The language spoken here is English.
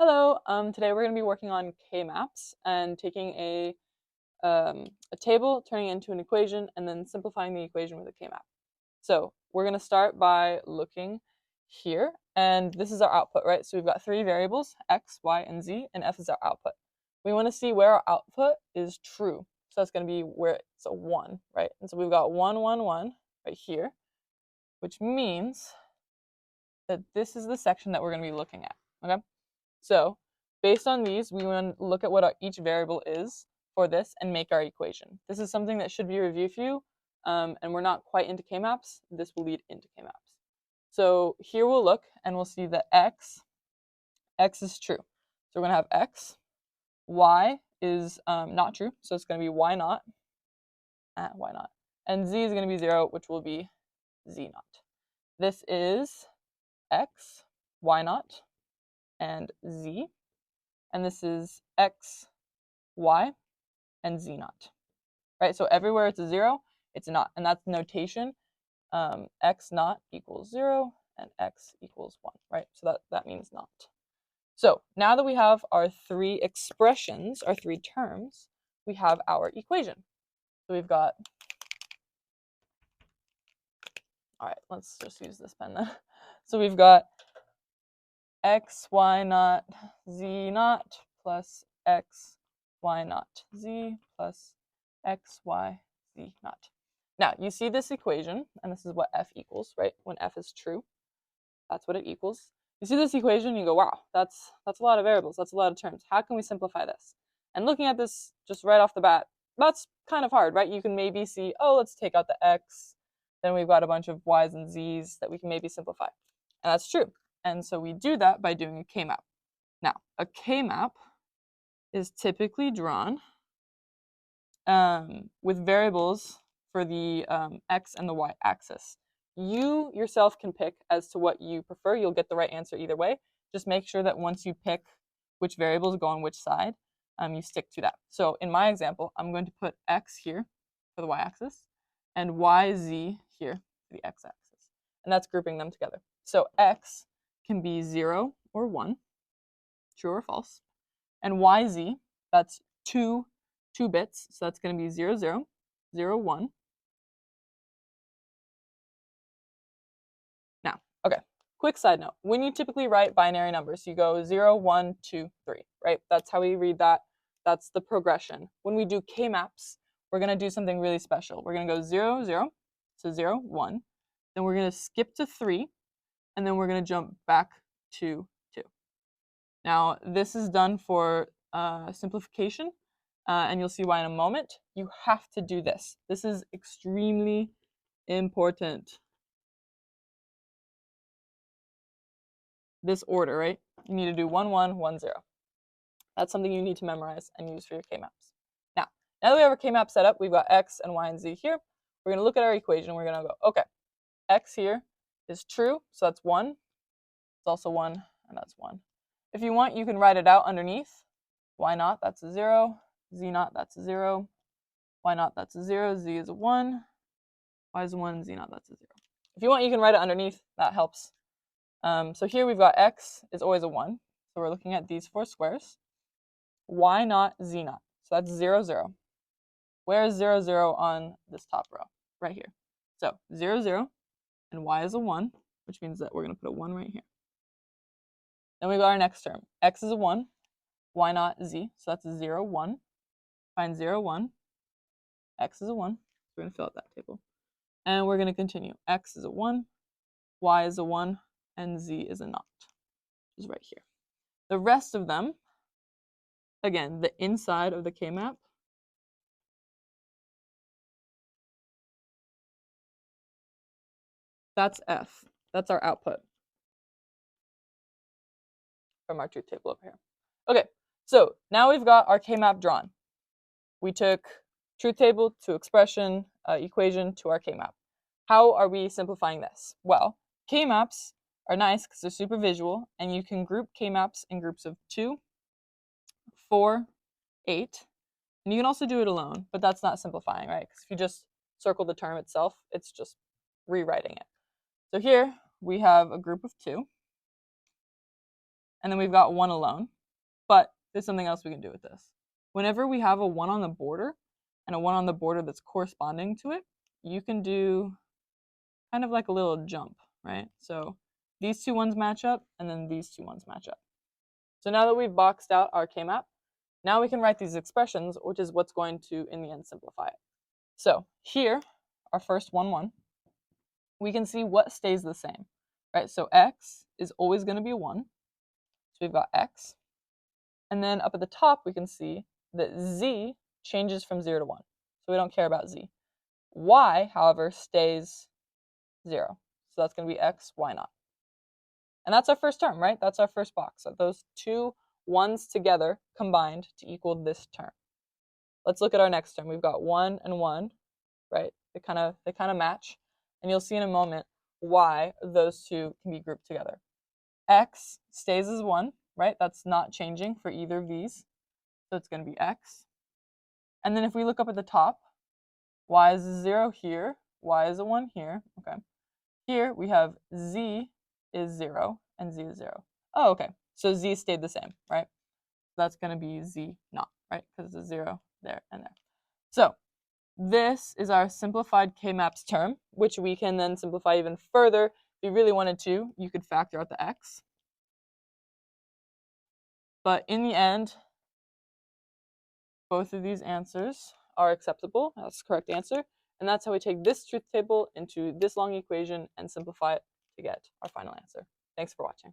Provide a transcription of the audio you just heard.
Hello, today we're going to be working on K-maps and taking a table, turning it into an equation, and then simplifying the equation with a K-map. So we're going to start by looking here, and this is our output, right? So we've got three variables, x, y, and z, and f is our output. We want to see where our output is true. So that's going to be where it's a 1, right? And so we've got 1, 1, 1 right here, which means that this is the section that we're going to be looking at, okay? So based on these, we want to look at what each variable is for this and make our equation. This is something that should be reviewed for you, and we're not quite into K-maps. This will lead into K-maps. So here we'll look and we'll see that x is true. So we're going to have x, y is not true, so it's going to be y naught, and z is going to be 0, which will be z naught. This is x, y naught, and z, and this is x, y, and z naught, right? So everywhere it's a 0, it's not, and that's notation. X naught equals 0, and x equals 1, right? So that means not. So now that we have our three expressions, our three terms, we have our equation. So we've got, all right, let's just use this pen then. So we've got x, y naught, z naught plus x, y naught, z plus x, y, z naught. Now, you see this equation, and this is what f equals, right? When f is true, that's what it equals. You see this equation, you go, wow, that's a lot of variables, that's a lot of terms. How can we simplify this? And looking at this just right off the bat, that's kind of hard, right? You can maybe see, oh, let's take out the x, then we've got a bunch of y's and z's that we can maybe simplify. And that's true. And so we do that by doing a K-map. Now, a K-map is typically drawn with variables for the x and the y axis. You yourself can pick as to what you prefer. You'll get the right answer either way. Just make sure that once you pick which variables go on which side, you stick to that. So in my example, I'm going to put x here for the y-axis and yz here for the x-axis. And that's grouping them together. So x can be 0 or 1, true or false. And yz, that's two bits, so that's going to be 0, 0, 0, 1. Now, okay, quick side note. When you typically write binary numbers, you go 0, 1, 2, 3, right? That's how we read that. That's the progression. When we do K-maps, we're going to do something really special. We're going to go 0, 0, so 0, 1. Then we're going to skip to 3, and then we're going to jump back to 2. Now, this is done for simplification, and you'll see why in a moment. You have to do this. This is extremely important. This order, right? You need to do 1, 1, 1, 0. That's something you need to memorize and use for your K-maps. Now that we have our K-map set up, we've got x and y and z here. We're going to look at our equation. We're going to go, okay, x here is true, so that's 1. It's also 1, and that's 1. If you want, you can write it out underneath. Y naught, that's a 0. Z naught, that's a 0. Y naught, that's a 0. Z is a 1. Y is a 1. Z naught, that's a 0. If you want, you can write it underneath. That helps. So here we've got x is always a 1. So we're looking at these four squares. Y naught, z naught. So that's 0, 0. Where is 0, 0 on this top row? Right here. So 0, 0, and y is a 1, which means that we're going to put a 1 right here. Then we got our next term. X is a 1. Y naught, z. So that's a 0, 1. Find 0, 1. X is a 1. We're going to fill out that table. And we're going to continue. X is a 1. Y is a 1. And z is a naught, which is right here. The rest of them, again, the inside of the K-map, that's f. That's our output from our truth table over here. Okay, so now we've got our K-map drawn. We took truth table to expression, equation to our K-map. How are we simplifying this? Well, K-maps are nice because they're super visual, and you can group K-maps in groups of 2, 4, 8. And you can also do it alone, but that's not simplifying, right? Because if you just circle the term itself, it's just rewriting it. So here we have a group of 2, and then we've got 1 alone. But there's something else we can do with this. Whenever we have a 1 on the border and a 1 on the border that's corresponding to it, you can do kind of like a little jump, right? So these 2 ones match up, and then these 2 ones match up. So now that we've boxed out our K-map, now we can write these expressions, which is what's going to, in the end, simplify it. So here, our first 1, 1, we can see what stays the same, right? So x is always going to be 1. So we've got x. And then up at the top, we can see that z changes from 0 to 1. So we don't care about z. Y, however, stays 0. So that's going to be x, y naught. And that's our first term, right? That's our first box. So those 2 1s together combined to equal this term. Let's look at our next term. We've got 1 and 1, right? They kind of match. And you'll see in a moment why those 2 can be grouped together. X stays as 1, right? That's not changing for either of these. So it's going to be x. And then if we look up at the top, y is a 0 here, y is a 1 here. Okay. Here we have z is 0 and z is 0. Oh, okay. So z stayed the same, right? That's going to be z naught, right? Because it's a 0 there and there. So this is our simplified K-maps term, which we can then simplify even further. If you really wanted to, you could factor out the x. But in the end, both of these answers are acceptable. That's the correct answer. And that's how we take this truth table into this long equation and simplify it to get our final answer. Thanks for watching.